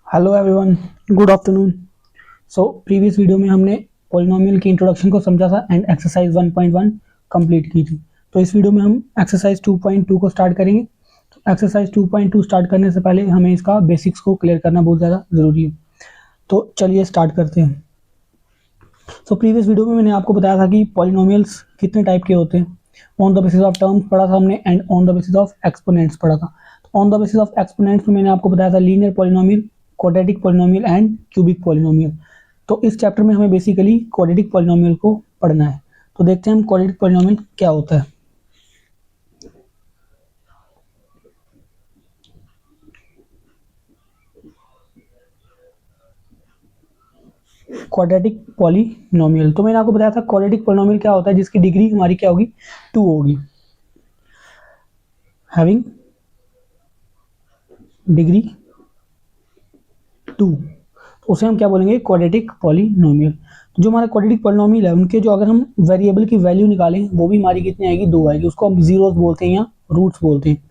Hello everyone, good afternoon. Previous video में हमने polynomial की इंट्रोडक्शन को समझा था एंड एक्सरसाइज 1.1 कंप्लीट की थी। तो इस वीडियो में हम एक्सरसाइज 2.2 को स्टार्ट करेंगे। तो एक्सरसाइज 2.2 स्टार्ट करने से पहले हमें इसका बेसिक्स को क्लियर करना बहुत ज़्यादा ज़रूरी है। तो चलिए स्टार्ट करते हैं। प्रीवियस वीडियो में मैंने आपको बताया था कि पॉलिनोमियल्स कितने टाइप के होते हैं। On the basis of terms पढ़ा था हमने and on the basis of exponents पढ़ा था। तो on the basis of exponents में मैंने आपको बताया था linear polynomial, quadratic polynomial and cubic polynomial. तो इस चैप्टर में हमें बेसिकली क्वाड्रेटिक पॉलिनोमियल को पढ़ना है। तो देखते हैं हम क्वाड्रेटिक पॉलिनोमियल क्या होता है। क्वाड्रेटिक पॉलिनोमियल, तो मैंने आपको बताया था क्वाड्रेटिक पॉलिनोमियल क्या होता है, जिसकी डिग्री हमारी क्या होगी, 2 होगी। हैविंग डिग्री 2, उसे हम क्या बोलेंगे, क्वाड्रेटिक पॉलिनोमियल। जो हमारा क्वाड्रेटिक पॉलिनोमियल है, उनके जो अगर हम वेरिएबल की वैल्यू निकालें वो भी हमारी कितनी आएगी, 2 आएगी। उसको हम जीरोस बोलते हैं या रूट्स बोलते हैं।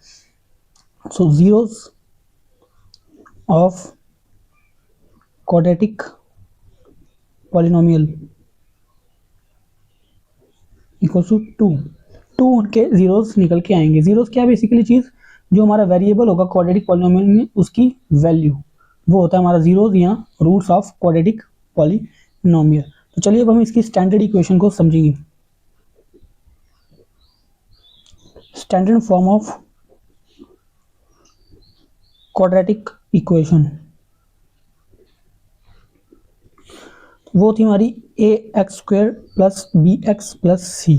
So zeros of quadratic polynomial equals to 2 उनके जीरोस निकल के आएंगे। जीरोस क्या बेसिकली चीज़, जो हमारा वेरिएबल होगा क्वाड्रेटिक पॉलिनोमियल में उसकी वैल्यू, वो होता है हमारा जीरोस या रूट्स ऑफ क्वाड्रेटिक पॉलिनोमियल। तो चलिए अब हम इसकी स्टैंडर्ड इक्वेशन को समझेंगे। Standard form of quadratic equation वो थी हमारी A X square plus B X plus C.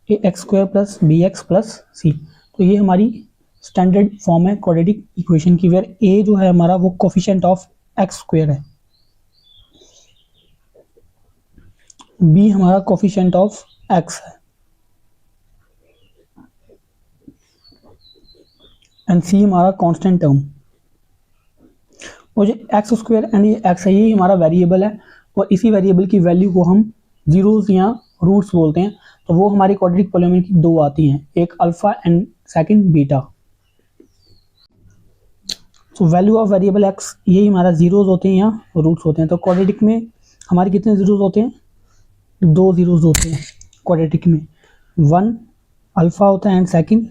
A X square plus B X plus C, तो ये हमारी स्टैंडर्ड फॉर्म है क्वाड्रेटिक इक्वेशन की, वेयर ए जो है हमारा वो कोफिशिएंट ऑफ एक्स स्क्वायर है, बी हमारा कोफिशिएंट ऑफ एक्स है एंड सी हमारा कांस्टेंट टर्म। और जो एक्स स्क्वायर एंड ये एक्स है, ये हमारा वेरिएबल है और इसी वेरिएबल की वैल्यू को हम जीरोस या रूट्स बोलते हैं। तो वो हमारी क्वाड्रेटिक पॉलिनोमियल की 2 आती हैं, एक अल्फा एंड सेकंड बीटा। तो वैल्यू ऑफ वेरिएबल एक्स यही हमारा जीरोस होते हैं या रूट्स होते हैं। तो क्वाड्रेटिक में हमारे कितने जीरोस होते हैं, 2 जीरोस होते हैं क्वाड्रेटिक में, 1 अल्फा होता है एंड सेकंड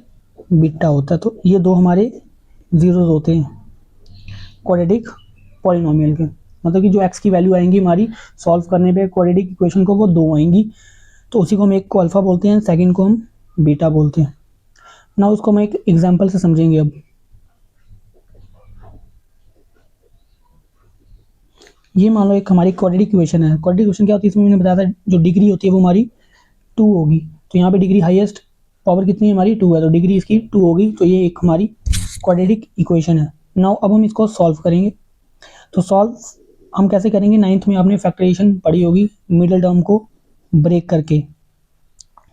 बीटा होता है। तो ये 2 हमारे जीरोस होते हैं क्वाड्रेटिक पॉलिनोमियल के, मतलब कि जो एक्स की वैल्यू आएंगी हमारी सॉल्व करने पे क्वाड्रेटिक इक्वेशन को, वो 2 आएंगी। तो उसी को हम एक को अल्फा बोलते हैं, सेकंड को हम बीटा बोलते हैं ना। उसको हम एक एग्जांपल से समझेंगे। अब ये मान लो एक हमारी क्वाड्रेटिक इक्वेशन है। क्वाड्रेटिक इक्वेशन क्या होती है, इसमें मैंने बताया था जो डिग्री होती है वो हमारी 2 होगी। तो यहाँ पे डिग्री हाईएस्ट पावर कितनी है हमारी, 2 है, तो डिग्री इसकी 2 होगी। तो ये एक हमारी क्वाड्रेटिक इक्वेशन है। नाउ अब हम इसको सॉल्व करेंगे। तो सॉल्व हम कैसे करेंगे, 9th में आपने फैक्टराइजेशन पढ़ी होगी, मिडिल टर्म को ब्रेक करके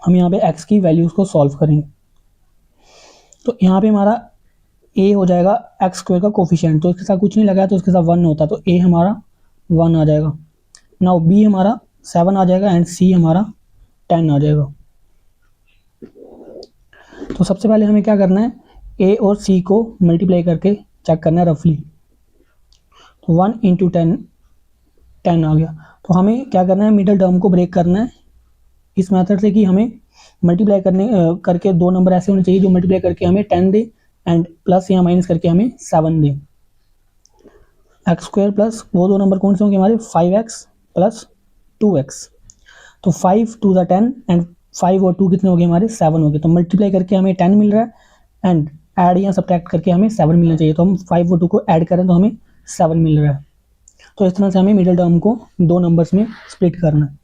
हम यहाँ पे x की वैल्यूज को सॉल्व करेंगे। तो यहाँ पे हमारा a हो जाएगा एक्स स्क्वायर का कोफिशिएंट, तो इसके साथ कुछ नहीं लगाया तो इसके साथ 1 होता, तो a हमारा 1 आ जाएगा। नाउ b हमारा 7 आ जाएगा एंड c हमारा 10 आ जाएगा। तो सबसे पहले हमें क्या करना है, a और c को मल्टीप्लाई करके चेक करना है रफली। तो 1 इंटू 10 10 आ गया। तो हमें क्या करना है, मिडिल टर्म को ब्रेक करना है इस मेथड से कि हमें मल्टीप्लाई करके 2 नंबर ऐसे होने चाहिए जो मल्टीप्लाई करके हमें 10 दे एंड प्लस या माइनस करके हमें 7 दे। एक्स स्क्वायर प्लस वो 2 नंबर कौन से होंगे हमारे, 5x प्लस 2x। तो 5 टू द 10 एंड 5 और 2 कितने हो गए हमारे, 7 हो गए। तो मल्टीप्लाई करके हमें 10 मिल रहा है एंड ऐड या सब्ट्रैक्ट करके हमें 7 मिलना चाहिए। तो हम 5 और 2 को ऐड करें तो हमें 7 मिल रहा है। तो इस तरह से हमें मिडिल टर्म को 2 नंबर्स में स्प्लिट करना है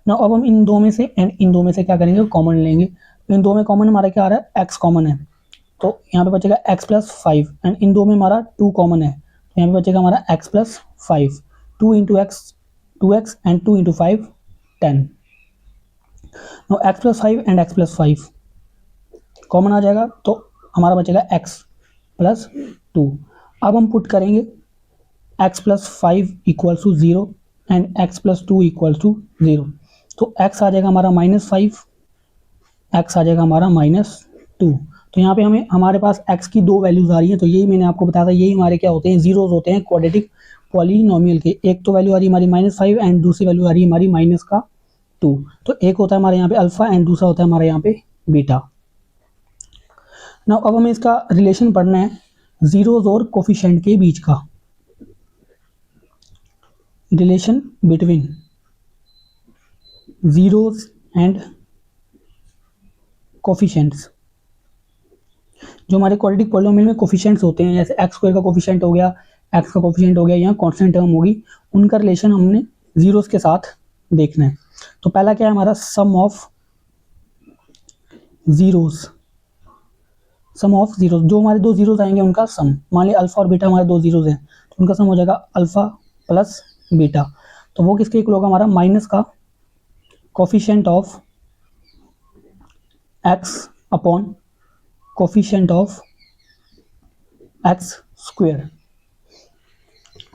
ना। अब हम इन 2 में से एंड इन 2 में से क्या करेंगे, कॉमन लेंगे। इन 2 में कॉमन हमारा क्या आ रहा है, x कॉमन है, तो यहाँ पे बचेगा x प्लस 5 एंड इन 2 में हमारा 2 कॉमन है, तो यहाँ पे बचेगा हमारा x plus 5। 2 into X 2x and 2 into 5 10। No x plus 5 and x plus 5 common आ जाएगा, तो हमारा बचेगा x प्लस 2। अब हम पुट करेंगे x plus 5 equal to 0 and x plus 2 equal to 0। तो x आ जाएगा हमारा -5, x आ जाएगा हमारा -2। तो यहाँ पे हमें हमारे पास x की दो वैल्यूज आ रही हैं, तो यही मैंने आपको बताया था, यही हमारे क्या होते हैं, जीरोज होते हैं क्वाड्रेटिक पॉलिनोमियल के। एक तो वैल्यू आ रही है हमारी -5 एंड दूसरी वैल्यू आ रही है हमारी -2। तो एक होता है हमारे यहाँ पे अल्फा एंड दूसरा होता है हमारे यहाँ पे बीटा। नाउ अब हमें इसका रिलेशन पढ़ना है जीरोज और कोफिशिएंट के बीच का, relation between zeros and coefficients. जो हमारे क्वाड्रेटिक पॉलिनोमियल में कोफिशिएंट्स होते हैं, जैसे x स्क्वायर का कोफिशिएंट हो गया, x का कोफिशिएंट हो गया, या कांस्टेंट टर्म होगी, उनका रिलेशन हमने जीरोस के साथ देखना है। तो पहला क्या है हमारा, sum of zeros. Sum of zeros, जो हमारे दो जीरोस आएंगे उनका सम। मान लिया अल्फा और बीटा हमारे दो जीरोस हैं, तो उनका सम हो जाएगा अल्फा प्लस बीटा। तो वो किसके इक्वल होगा, हमारा माइनस का coefficient of x upon coefficient of x square.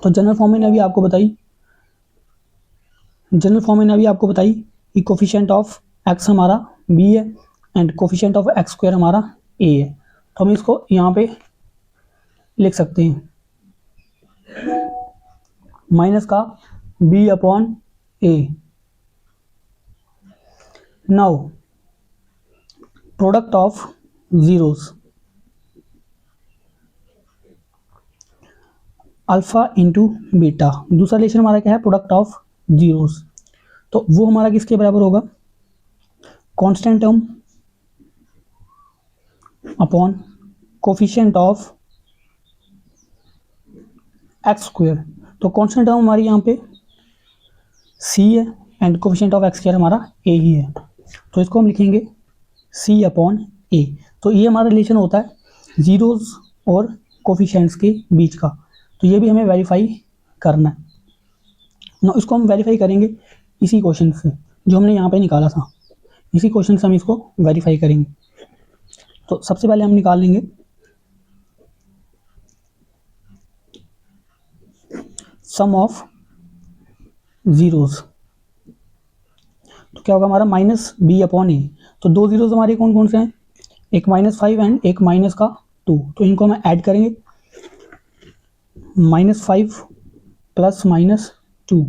तो जनरल फॉर्म में अभी आपको बताई कि कोफिशिएंट ऑफ x हमारा b है and coefficient of x square हमारा a है। तो हम इसको यहाँ पे लिख सकते हैं माइनस का b upon a। Now product of zeros, alpha into beta. दूसरा रिलेशन हमारा क्या है, प्रोडक्ट ऑफ जीरोस। तो वो हमारा किसके बराबर होगा, constant term upon coefficient of X square. तो कांस्टेंट टर्म हमारी यहाँ पे c है and coefficient of X square हमारा a ही है, तो इसको हम लिखेंगे c अपॉन a। तो ये हमारा रिलेशन होता है जीरोस और कोफिशिएंट्स के बीच का। तो ये भी हमें वेरीफाई करना है ना। इसको हम वेरीफाई करेंगे इसी क्वेश्चन से जो हमने यहाँ पे निकाला था, इसी क्वेश्चन से हम इसको वेरीफाई करेंगे। तो सबसे पहले हम निकाल लेंगे सम ऑफ जीरोस। तो क्या होगा हमारा माइनस बी अपॉन ए। तो दो जीरोस हमारे कौन कौन से हैं, एक -5 एंड एक -2। तो इनको हम ऐड करेंगे, -5 प्लस -2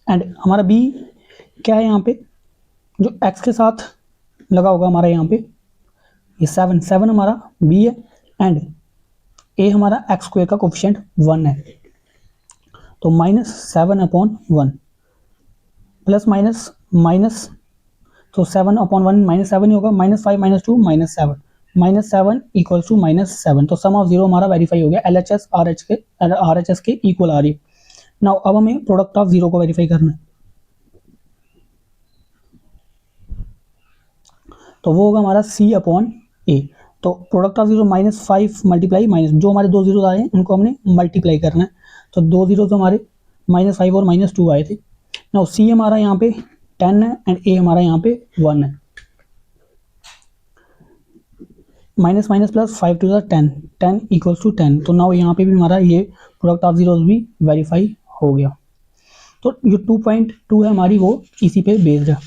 एंड हमारा b क्या है यहाँ पे, जो x के साथ लगा होगा हमारा यहाँ पे ये 7 हमारा b है एंड a हमारा x स्क्वायर का कोफिशिएंट 1 है। तो -7 अपॉन 1 प्लस माइनस, तो 7 अपॉन 1 -7 ही होगा, -5 -2 -7, -7 इक्वल्स टू -7। तो सम ऑफ जीरो हमारा वेरीफाई हो गया, LHS RHS के इक्वल आ रही है। नाउ अब हमें प्रोडक्ट ऑफ जीरो को वेरीफाई करना है, तो वो होगा हमारा c अपॉन a। तो product of zero -5 multiply minus, जो हमारे दो जीरो आए हैं उनको हमने मल्टीप्लाई करना है। तो दो जीरो तो हमारे -5 और -2 आए थे। नाउ c हमारा यहाँ पे 10 है एंड a हमारा यहाँ पे 1 है। Minus minus plus 5 to 10 equals to 10। तो नाउ यहाँ पे भी हमारा ये प्रोडक्ट ऑफ जीरोस भी वेरीफाई हो गया। तो जो 2.2 है हमारी वो इसी पे बेस्ड है।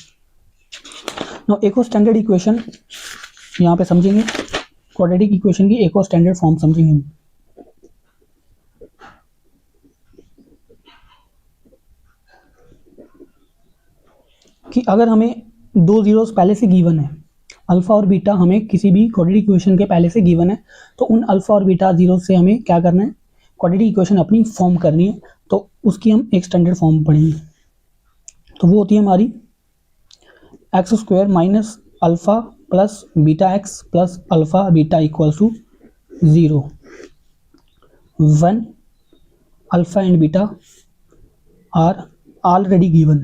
नाउ एक और स्टैंडर्ड इक्वेशन यहाँ पे समझेंगे, क्वाड्रेटिक इक्वेशन की एक और स्टैंडर्ड फॉर्म समझेंगे हम। कि अगर हमें दो जीरोस पहले से गिवन है, अल्फा और बीटा हमें किसी भी क्वाड्रेटिक इक्वेशन के पहले से गिवन है, तो उन अल्फा और बीटा जीरो से हमें क्या करना है, क्वाड्रेटिक इक्वेशन अपनी फॉर्म करनी है। तो उसकी हम एक स्टैंडर्ड फॉर्म पढ़ेंगे, तो वो होती है हमारी x square minus alpha plus beta x plus alpha beta equals to 0 1 alpha and beta are already given.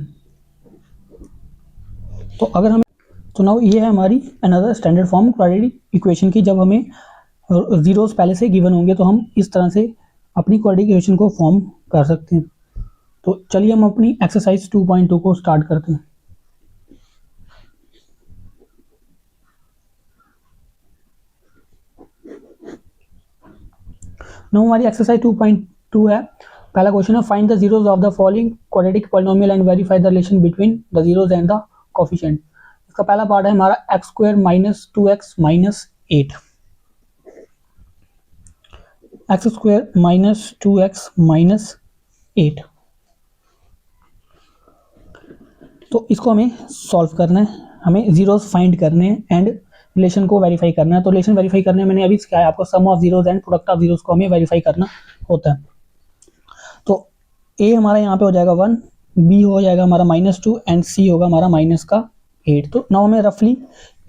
तो अगर हमें, तो नाउ ये है हमारी another standard form quadratic equation की। जब हमें जीरोस पहले से गिवन होंगे तो हम इस तरह से अपनी क्वाड्रेटिक इक्वेशन को फॉर्म कर सकते हैं। तो चलिए हम अपनी एक्सरसाइज 2.2 को स्टार्ट करते हैं। नाउ हमारी एक्सरसाइज 2.2 है। पहला क्वेश्चन है, find the zeros of the following quadratic polynomial and verify the relation between the zeros and the coefficient. इसका पहला पार्ट है हमारा x square minus 2x minus 8, x square minus 2x minus 8। तो इसको हमें सॉल्व करना है, हमें जीरोस फाइंड करने हैं एंड रिलेशन को वेरीफाई करना है। तो रिलेशन वेरीफाई करने में मैंने अभी सिखाया आपको, sum of zeros and product of zeros को हमें वेरीफाई करना होता है। तो ए हमारा यहाँ पे हो जाएगा 1, बी हो जाएगा हमारा -2 एंड सी होगा हमारा -8। तो नाउ हमें रफली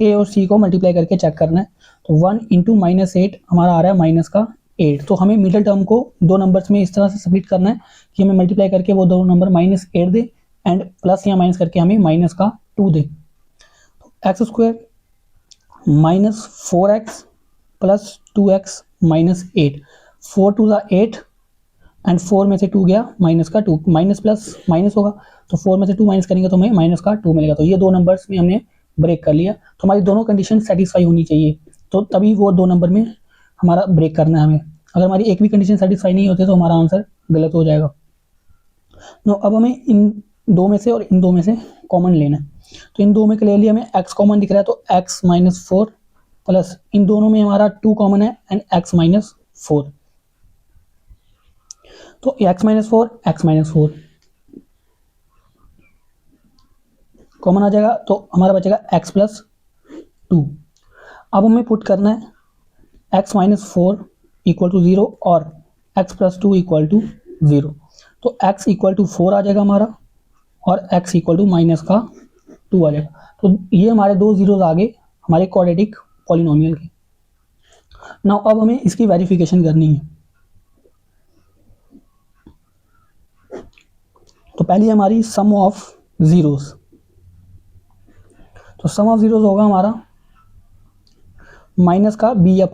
ए और सी को मल्टीप्लाई करके चेक करना है। तो 1 इंटू -8 हमारा आ रहा है -8। तो हमें मिडिल टर्म को दो नंबर्स में इस तरह से स्प्लिट करना है कि हमें मल्टीप्लाई करके वो दो नंबर -8 दे एंड प्लस या माइनस करके हमें -2 दे। तो x square -4x plus 2x -8, 4 to ज़ा 8 एंड 4 में से 2 गया -2, माइनस प्लस माइनस होगा तो 4 में से 2 माइनस करेंगे तो हमें -2 मिलेगा। तो ये दो नंबर्स में हमने ब्रेक कर लिया। तो हमारी दोनों कंडीशन सेटिस्फाई होनी चाहिए, तो तभी वो दो नंबर में हमारा ब्रेक करना है हमें। अगर हमारी एक भी कंडीशन सेटिस्फाई नहीं होती तो हमारा आंसर गलत हो जाएगा। नो अब हमें इन दो में से और इन दो में से कॉमन लेना है। तो इन दो में क्लियरली हमें x कॉमन दिख रहा है, तो x -4 प्लस इन दोनों में हमारा 2 कॉमन है एंड x -4। तो x -4 कॉमन आ जाएगा, तो हमारा बचेगा x + 2। अब हमें पुट करना है x -4 = 0 और x + 2 = 0। तो x = 4 आ जाएगा हमारा और x = -2 आ जाएगा। तो ये हमारे दो जीरोस आ गए हमारे क्वाड्रेटिक पॉलिनोमियल के। नाउ अब हमें इसकी वेरिफिकेशन करनी है। तो पहली हमारी सम ऑफ जीरोस। तो सम ऑफ जीरोस होगा हमारा माइनस का b/a।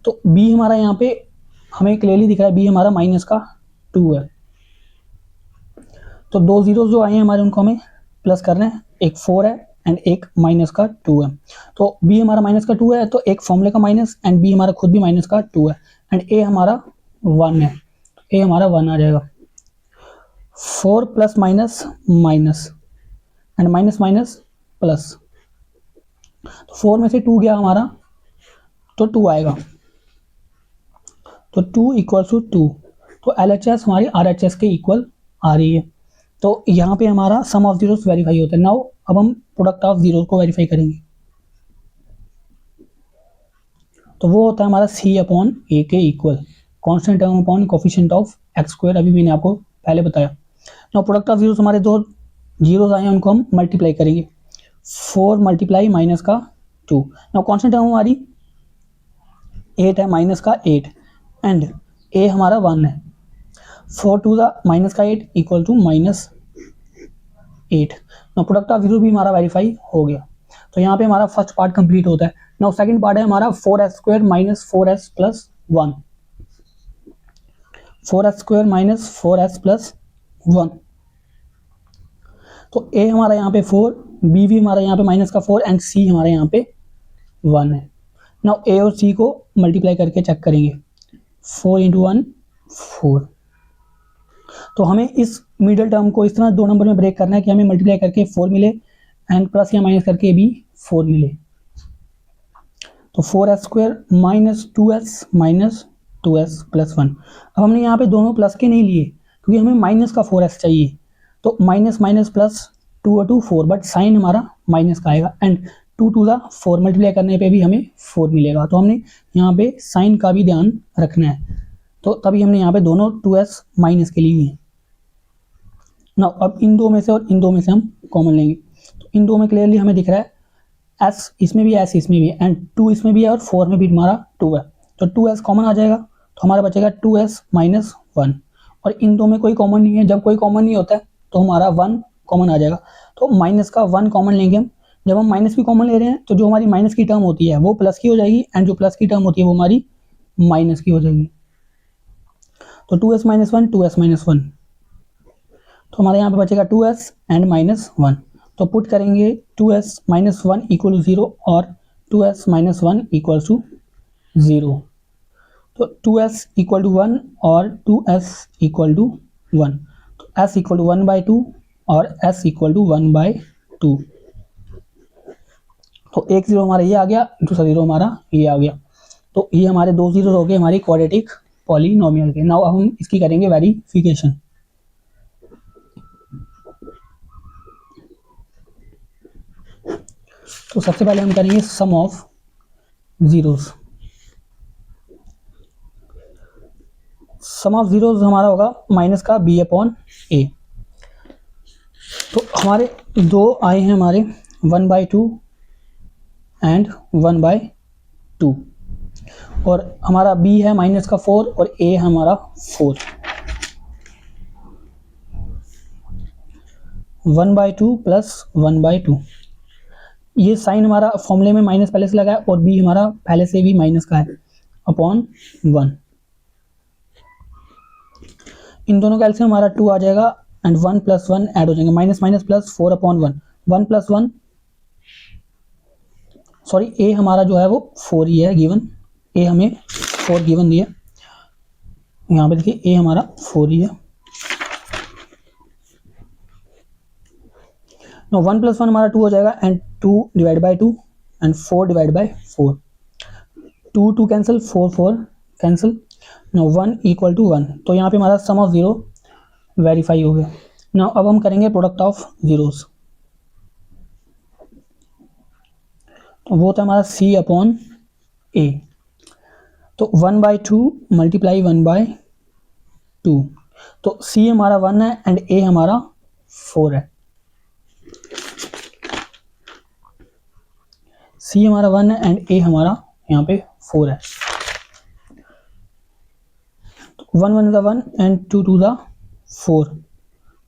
तो b हमारा यहाँ पे हमें क्लियरली दिख रहा है, b हमारा -2 है। तो दो जीरोस जो आए हैं हमारे उनको हमें प्लस करना है, एक 4 है एंड एक -2 है। तो b हमारा -2 है तो एक फॉर्मूले का माइनस एंड b हमारा खुद भी -2 है एंड a हमारा 1 है, a हमारा 1 आ जाएगा। 4 plus minus minus and minus minus plus, तो 4 में से 2 गया हमारा तो 2 आएगा, तो 2 = 2। तो LHS हमारी RHS के इक्वल आ रही है। तो यहाँ पे हमारा सम ऑफ जीरोस वेरीफाई होता है। नाउ अब हम प्रोडक्ट ऑफ जीरोस को वेरीफाई करेंगे। तो वो होता है हमारा C/A के equal, constant term upon coefficient of x²। अभी मैंने आपको पहले बताया। नाउ प्रोडक्ट ऑफ जीरोस, हमारे दो जीरोस आए हैं उनको हम मल्टीप्लाई करेंगे। 4 × -2। नाउ कांस्टेंट टर्म हमारी 8 है, -8 एंड a हमारा 1 है। 4 टू ज़ा -8 = -8। नाउ प्रोडक्ट ऑफ जीरो भी हमारा वेरीफाई हो गया। तो यहाँ पे हमारा फर्स्ट पार्ट कंप्लीट होता है। नाउ सेकंड पार्ट है हमारा 4s² - 4s + 1। 4s² - 4s + 1। तो a हमारा यहाँ पे 4, b भी हमारा यहाँ पे -4 एंड c हमारे यहाँ पे 1 है। नाउ a और c को मल्टीप्लाई करके चेक करेंगे। 4 × 1 4। तो हमें इस मिडिल टर्म को इस तरह दो नंबर में ब्रेक करना है कि हमें मल्टीप्लाई करके 4 मिले एंड प्लस या माइनस करके भी 4 मिले। तो 4s² - 2s - 2s + 1। अब हमने यहाँ पे दोनों प्लस के नहीं लिए क्योंकि हमें माइनस का 4s चाहिए। तो माइनस माइनस प्लस 2 और 2 4, बट साइन हमारा माइनस का आएगा एंड 2 टू ज़ा 4 मल्टीप्लाई करने पे भी हमें 4 मिलेगा। तो हमने यहाँ पे साइन का भी ध्यान रखना है। तो तभी हमने यहाँ पे दोनों 2s माइनस के लिए हैं। ना अब इन दो में से और इन दो में से हम कॉमन लेंगे। तो इन दो में क्लियरली हमें दिख रहा है s इसमें भी, s इसमें भी है एंड 2 इसमें भी है और 4 में भी हमारा 2 है। तो 2s कॉमन आ जाएगा, तो हमारा बचेगा 2s - 1। और इन दो में कोई कॉमन नहीं है। जब कोई कॉमन नहीं होता है तो हमारा 1 कॉमन आ जाएगा। तो माइनस का 1 कॉमन लेंगे हम। जब हम माइनस भी कॉमन ले रहे हैं तो जो हमारी माइनस की टर्म होती है वो प्लस की हो जाएगी एंड जो प्लस की टर्म होती है वो हमारी माइनस की हो जाएगी। तो 2s - 1 2s - 1। तो हमारे यहाँ पे बचेगा 2s एंड -1। तो पुट करेंगे 2s - 1 = 0 और 2s - 1 = 0। तो 2s = 1 और 2s = 1। तो s = 1/2 और s = 1/2। तो एक जीरो हमारा ये आ गया, दूसरा जीरो हमारा ये आ गया, तो ये हमारे दो जीरो हो गए हमारी क्वाड्रेटिक पॉलिनोमियल के। नाउ अब हम इसकी करेंगे वेरिफिकेशन। तो सबसे पहले हम करेंगे sum of zeros. Sum of zeros हमारा होगा माइनस का बी अपॉन ए। तो हमारे दो आए हैं हमारे 1/2 एंड 1/2, और हमारा b है माइनस का 4 और a हमारा 4। 1/2 प्लस 1/2, ये साइन हमारा फॉर्मूले में माइनस पहले से लगा है और b हमारा पहले से भी माइनस का है, अपॉन 1। इन दोनों का एलसीएम हमारा 2 आ जाएगा एंड 1 प्लस 1 ऐड हो जाएंगे, minus minus plus 4 upon 1, 1 plus 1 sorry A हमारा जो है वो 4 ही है गिवन, ए हमें 4 गिवन दिया, यहाँ पे देखिए ए हमारा 4 ही है। नो 1 प्लस 1 हमारा 2 हो जाएगा and 2 divide by 2 and 4 divide by 4, 2 2 cancel, 4 4 cancel, no 1 equal to 1। तो यहाँ पे हमारा सम ऑफ जीरो वेरीफाई हो गया। नाउ अब हम करेंगे प्रोडक्ट ऑफ जीरोस। तो वो था हमारा c अपॉन a। तो 1/2 मल्टीप्लाई 1/2, तो c हमारा 1 है एंड a हमारा 4 है। c हमारा 1 है एंड a हमारा यहाँ पे 4 है। तो 1 1 is 1 एंड 2 2 is 4,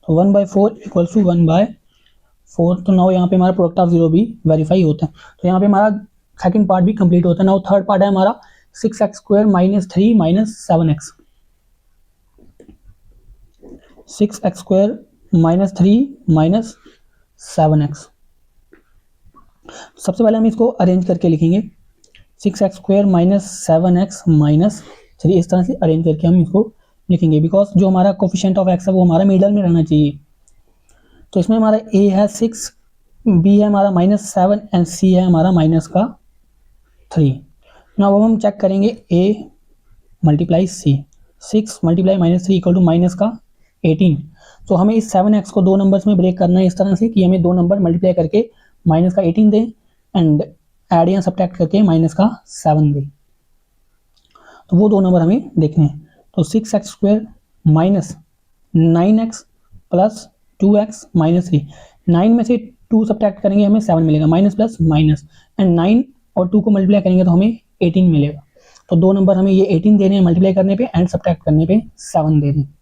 तो 1/4 इक्वल्स टू 1/4। तो नाउ यहाँ पे हमारा प्रोडक्ट ऑफ जीरो भी वेरीफाई होता है। तो यहाँ पे हमारा सेकंड पार्ट भी कंप्लीट होता है। नाउ थर्ड पार्ट है हमारा 6x² minus 3 minus 7x। 6x² minus 3 minus 7x। सबसे पहले हम इसको अरेंज करके लिखेंगे, 6x² माइनस 7x माइनस 3, इस तरह से अरेंज करके हम इसको लिखेंगे, बिकॉज जो हमारा कोफिशिएंट ऑफ x है वो हमारा मिडल में रहना चाहिए। तो इसमें हमारा a है 6, b है हमारा माइनस 7 एंड c है हमारा माइनस का 3। नाउ अब हम चेक करेंगे a multiply c, 6 multiply minus 3 equal to minus का 18। तो हमें इस 7x को दो नंबर्स में ब्रेक करना है इस तरह से कि हमें दो नंबर मल्टीप्लाई करके माइनस का 18 दें एंड ऐड या सब्ट्रैक्ट करके माइनस का 7 दें। तो वो दो नंबर हमें देखने हैं। तो 6x² minus 9x plus 2x minus 3, 9 में से 2 सब्ट्रैक्ट करेंगे हमें 7 मिलेगा, माइनस प्लस माइनस, एंड 9 और 2 को मल्टीप्लाई करेंगे तो हमें 18 मिलेगा। तो दो नंबर हमें ये 18 दे रहे हैं मल्टीप्लाई करने पे एंड सब्ट्रैक्ट करने पे 7 दे रहे हैं।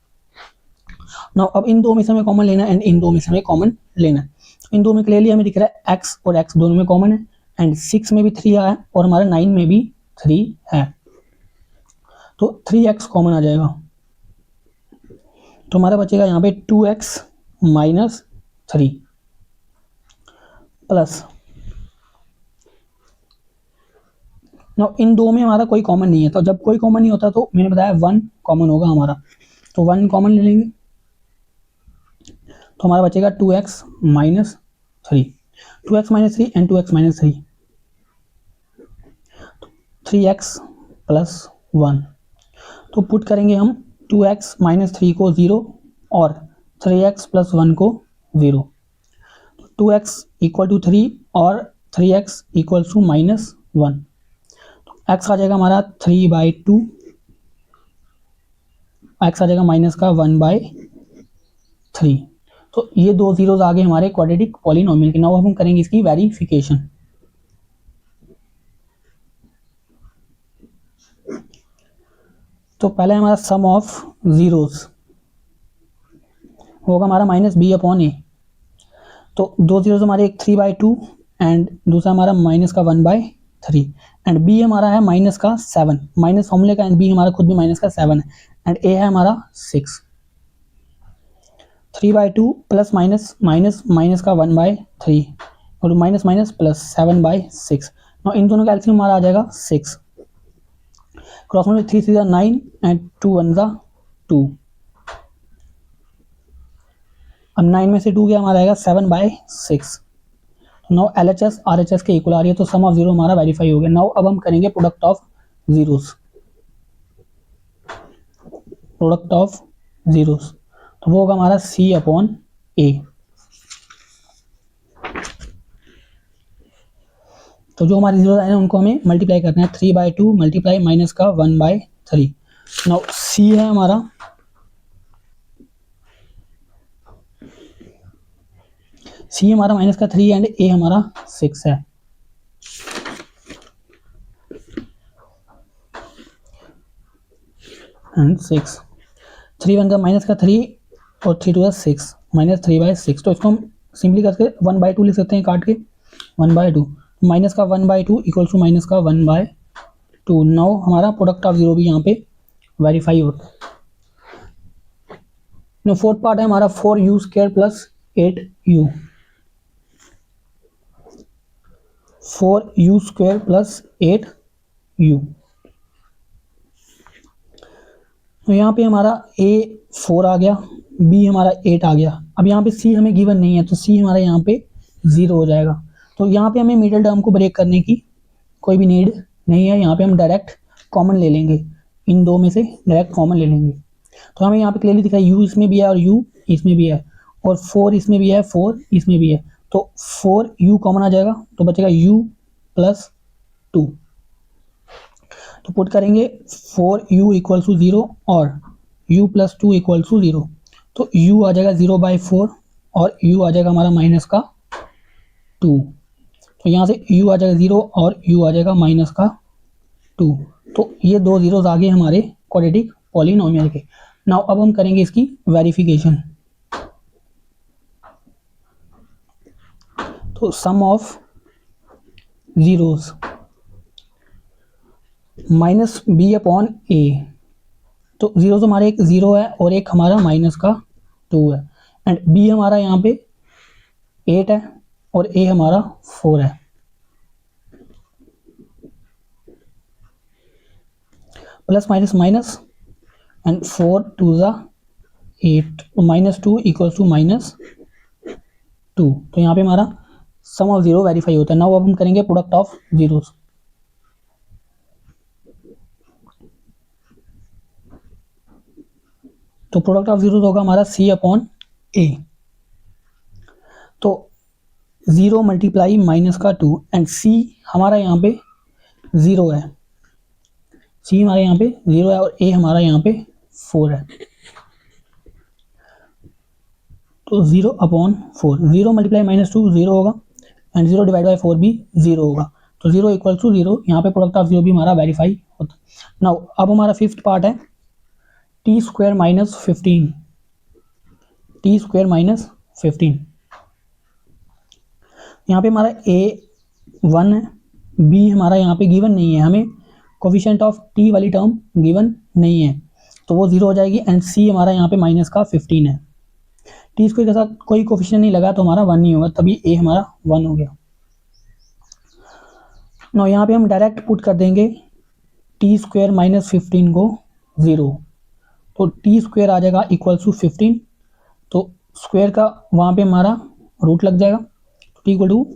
नाउ अब इन दो में से हमें कॉमन लेना है एंड इन दो में से हमें कॉमन लेना है। इन दो में क्लियरली हमें दिख रहा है x और x दोनों में कॉमन है एंड 6 में भी 3 है और हमारे 9 में भी 3 है, तो 3x कॉमन आ जाएगा। तो हमारा बचेगा यहाँ पे 2x माइनस 3 प्लस, ना इन दो में हमारा कोई कॉमन नहीं है, तो जब कोई कॉमन नहीं होता तो मैंने बताया 1 कॉमन होगा हमारा, तो 1 कॉमन ले लेंगे। तो हमारा बचेगा 2x minus 3, 2x minus 3 and 2x minus 3, 3x plus 1। तो पुट करेंगे हम 2x माइनस 3 को 0 और 3x प्लस 1 को 0, 2x इक्वल टू 3 और 3x इक्वल टू माइनस 1। तो x आ जाएगा हमारा 3/2, x आ जाएगा माइनस का 1/3। तो ये दो जीरोस आ गए हमारे क्वाड्रेटिक पॉलिनोमियल के। नाउ हम करेंगे इसकी वेरिफिकेशन। तो पहले हमारा सम ऑफ जीरोस होगा हमारा माइनस बी अपॉन ए। तो दो जीरोस हमारे, एक 3/2 एंड दूसरा हमारा माइनस का 1/3 एंड बी हमारा है माइनस का 7, माइनस फॉर्मूले का एंड बी हमारा खुद भी माइनस का 7 है एंड ए है हमारा 6। 3/2 प्लस माइनस माइनस माइनस का 1/3 और माइनस माइनस प्लस 7/6। और इन दोनों का एलसीएम हमारा आ जाएगा 6, क्रॉस में 3 3 9 एंड 2 1 2। अब 9 में से 2 गया हमारा आएगा 7/6। तो नाउ LHS RHS के इक्वल आ रही है, तो सम ऑफ जीरो हमारा वेरीफाई हो गया। नाउ अब हम करेंगे product of zeros, product of zeros, तो वो होगा हमारा C अपॉन A। तो जो हमारे जीरो है उनको हमें मल्टीप्लाई करना है, 3/2 मल्टीप्लाई माइनस का 1/3। नाउ C है हमारा, C हमारा माइनस का 3 एंड A हमारा 6 है। एंड 6, 3 1 का माइनस का 3 और 3 2 6 माइनस 3/6। तो इसको हम सिंपली करके 1/2 लिख सकते हैं काट के, 1/2 माइनस का 1/2 इक्वल टू माइनस का 1/2। नाउ हमारा प्रोडक्ट ऑफ जीरो भी यहाँ पे वेरीफाई होता है। नो फोर्थ पार्ट है हमारा 4u² plus 8u, 4u² plus 8u। तो यहाँ पे हमारा A 4 आ गया, B हमारा 8 आ गया। अब यहाँ पे C हमें गिवन नहीं है, तो C हमारा यहाँ पे 0 हो जाएगा। तो यहाँ पे हमें मिडिल टर्म को ब्रेक करने की कोई भी नीड नहीं है, यहाँ पे हम डायरेक्ट कॉमन ले लेंगे, इन दो में से डायरेक्ट कॉमन ले लेंगे। तो हमें यहाँ पे क्लियरली दिखा है U इसमें भी है और U इसमें भी है, और 4 इसमें भी है, 4 इसमें भी है। तो 4u कॉमन आ जाएगा, तो बचेगा u प्लस 2। तो पुट करेंगे 4u इक्वल टू 0 और u प्लस 2 इक्वल टू 0। तो u आ जाएगा 0/4 और u आ जाएगा हमारा माइनस का 2। तो यहाँ से u आ जाएगा 0 और u आ जाएगा माइनस का 2। तो ये दो जीरोस आ गए हमारे क्वाड्रेटिक पॉलिनोमियल के। नाउ अब हम करेंगे इसकी वेरिफिकेशन। तो sum of zeros minus B upon A. तो जीरो तो हमारे एक 0 है और एक हमारा माइनस का 2 है, एंड बी हमारा यहाँ पे 8 है और ए हमारा 4 है। प्लस माइनस माइनस एंड 4 2 8, तो माइनस 2 इक्वल टू माइनस 2। तो यहाँ पे हमारा सम ऑफ जीरो वेरीफाई होता है। नाउ अब हम करेंगे प्रोडक्ट ऑफ जीरोस। तो प्रोडक्ट ऑफ जीरोस होगा हमारा C अपॉन A। तो 0 मल्टीप्लाई माइनस का 2 एंड C हमारा यहाँ पे 0 है, C हमारे यहाँ पे 0 है और A हमारा यहाँ पे 4 है। तो 0 अपॉन 4, 0 मल्टीप्लाई माइनस 2 0 होगा एंड 0 डिवाइड बाई 4 भी 0 होगा। तो 0 इक्वल टू 0, यहाँ पे प्रोडक्ट ऑफ जीरो भी हमारा वेरीफाई होता है। नाउ अब हमारा फिफ्थ पार्ट है T square minus 15, T square minus 15। यहाँ पे हमारा A 1 है, B हमारा यहाँ पे गिवन नहीं है, हमें कोफिशिएंट ऑफ टी वाली टर्म गिवन नहीं है, तो वो 0 हो जाएगी, एंड C हमारा यहाँ पे माइनस का 15 है। टी स्क्वायर के साथ कोई कोफिशिएंट नहीं लगा तो हमारा 1 नहीं होगा, तभी A हमारा 1 हो गया। नो यहाँ पे हम डायरेक्ट पुट कर देंगे टी स्क्वायर माइनस 15 को 0, तो टी स्क्वायर आ जाएगा इक्वल टू 15। तो स्क्वायर का वहाँ पे हमारा रूट लग जाएगा, T equal to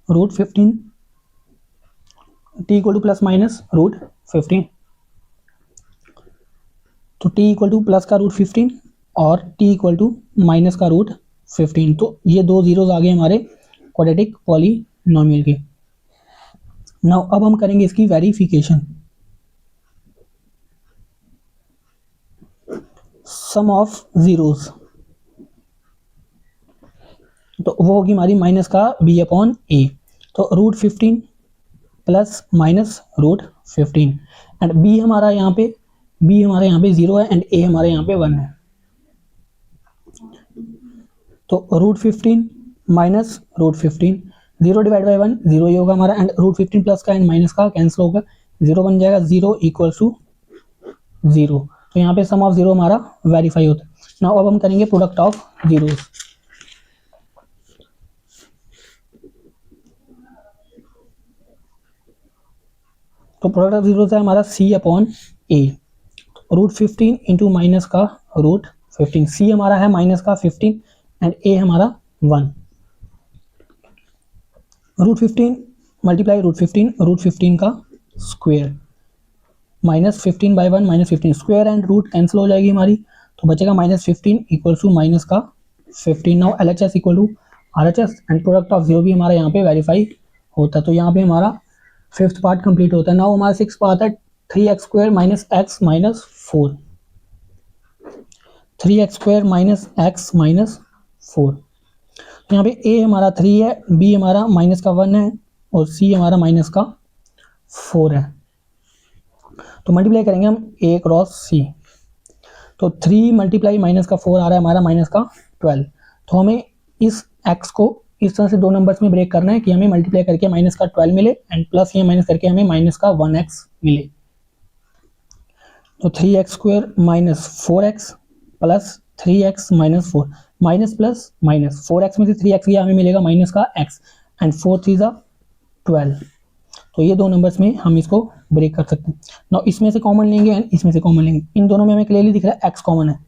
root 15, T equal to plus minus root 15। तो टी इक्वल टू प्लस का रूट 15 और टी इक्वल टू माइनस का रूट 15। तो ये दो जीरोस आ गए हमारे क्वाड्रेटिक पॉलिनोमियल के। नाउ अब हम करेंगे इसकी वेरिफिकेशन। सम ऑफ जीरोस, तो वो होगी हमारी माइनस का b अपॉन ए। तो root 15 plus minus root 15 and b हमारा यहाँ पे 0 है एंड a हमारे यहाँ पे 1 है। तो root 15 minus root 15, 0 divide by 1 0 ही होगा हमारा, एंड रूट 15 प्लस का एंड माइनस का कैंसिल होगा, 0 बन जाएगा, 0 इक्वल टू 0। तो यहाँ पे सम ऑफ जीरो हमारा वेरीफाई होता है। नाउ अब हम करेंगे प्रोडक्ट ऑफ जीरोस। तो प्रोडक्ट ऑफ जीरोस है हमारा C upon A। Root 15 into minus का रूट 15, C हमारा है माइनस का 15 एंड A हमारा 1। रूट 15 मल्टीप्लाई रूट 15 का square minus 15 by 1 minus 15 square and root cancel हो जाएगी हमारी, तो बचेगा माइनस 15 इक्वल टू माइनस का 15। Now L H S equal to R H S and product of zero भी हमारा यहाँ पे वेरीफाई होता है। तो यहाँ पे हमारा फिफ्थ पार्ट कंप्लीट होता है। नाउ हमारा सिक्स पार्ट है 3x square minus x minus 4, 3x square minus x minus 4। तो यहाँ पे a हमारा 3 है, b हमारा माइनस का 1 है और c हमारा माइनस का 4 है। तो मल्टीप्लाई करेंगे हम a क्रॉस c, तो 3 मल्टीप्लाई माइनस का 4 आ रहा है हमारा माइनस का 12। तो हमें इस x को इस तरह से दो नंबर्स में ब्रेक करना है कि हमें मल्टीप्लाई करके माइनस का 12 मिले एंड प्लस ये माइनस करके हमें माइनस का 1x मिले। तो 3x square minus 4x plus 3x minus 4, minus plus minus 4x में से 3x गया, हमें मिलेगा माइनस का x एंड 4 3 जा 12। तो ये दो नंबर्स में हम इसको ब्रेक कर सकते हैं। नाउ इसमें से कॉमन लेंगे एंड इसमें से कॉमन लेंगे, इन दोनों में हमें क्लियरली दिख रहा है x कॉमन है,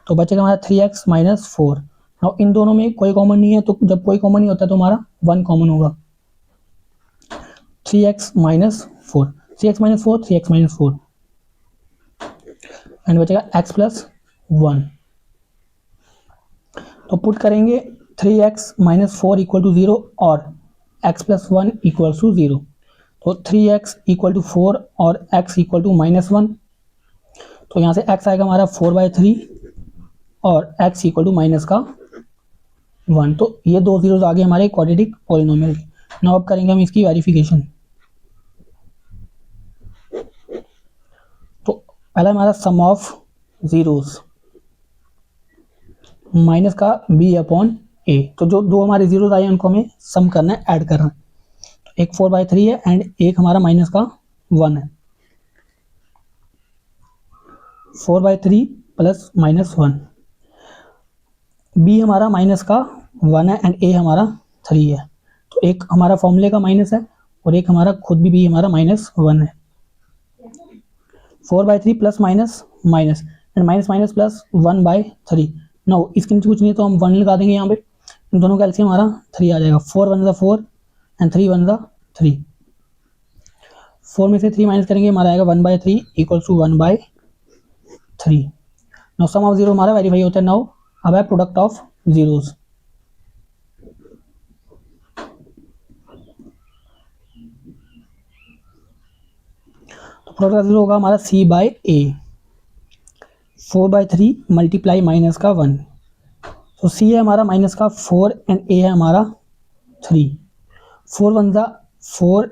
तो बचेगा हमारा 3x माइनस 4। नाउ इन दोनों में कोई कॉमन नहीं है, तो जब कोई कॉमन नहीं होता तो हमारा 1 कॉमन होगा, 3x minus 4, 3x minus 4, 3x minus 4 and बचेगा x प्लस 1। तो पुट करेंगे 3x माइनस 4 इक्वल टू 0 और x प्लस 1 इक्वल टू 0। तो 3x इक्वल टू 4 और x इक्वल टू माइनस 1। तो यहाँ से x आएगा हमारा 4/3 और x इक्वल टू माइनस का 1। तो ये दो जीरोज आगे हमारे क्वाड्रेटिक पॉलिनोमियल के। नाउ अब करेंगे हम इसकी वेरिफिकेशन। तो पहला हमारा सम ऑफ जीरोज माइनस का b अपॉन a। तो जो दो हमारे जीरोज आए हैं उनको हमें सम करना है, ऐड करना है। तो एक 4/3 है एंड एक हमारा माइनस का 1 है, 4/3 प्लस माइनस 1। b हमारा माइनस का 1 है एंड a हमारा 3 है। तो एक हमारा फॉर्मूले का माइनस है और एक हमारा खुद भी b हमारा माइनस 1 है। 4/3 plus minus minus and minus minus plus 1/3। No इसके नीचे कुछ नहीं है तो हम 1 लगा देंगे यहाँ पे, इन दोनों का एलसीएम हमारा 3 आ जाएगा। 4 1 जा 4 एंड 3 1 जा 3। 4 में से 3 माइनस करेंगे हमारा आएगा 1/3 equals to 1/3। Now sum of zero हमारा वेरीफाई होता है। नाउ अब है प्रोडक्ट ऑफ जीरोज। तो प्रोडक्ट ऑफ जीरो होगा हमारा c/a, 4/3 मल्टीप्लाई माइनस का 1। तो c है हमारा माइनस का 4 एंड a है हमारा 3। 4 1 जा 4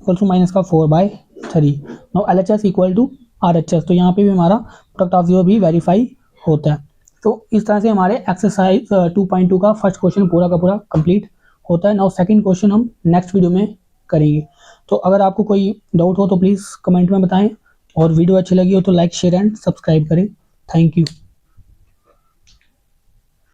इक्वल टू माइनस का 4/3। Now LHS equal to RHS। तो यहाँ पे भी हमारा प्रोडक्ट ऑफ जीरो भी वेरीफाई होता है। तो इस तरह से हमारे एक्सरसाइज 2.2 का फर्स्ट क्वेश्चन पूरा का पूरा कंप्लीट होता है। नाउ सेकंड क्वेश्चन हम नेक्स्ट वीडियो में करेंगे। तो अगर आपको कोई डाउट हो तो प्लीज़ कमेंट में बताएं और वीडियो अच्छी लगी हो तो लाइक शेयर एंड सब्सक्राइब करें। Thank you.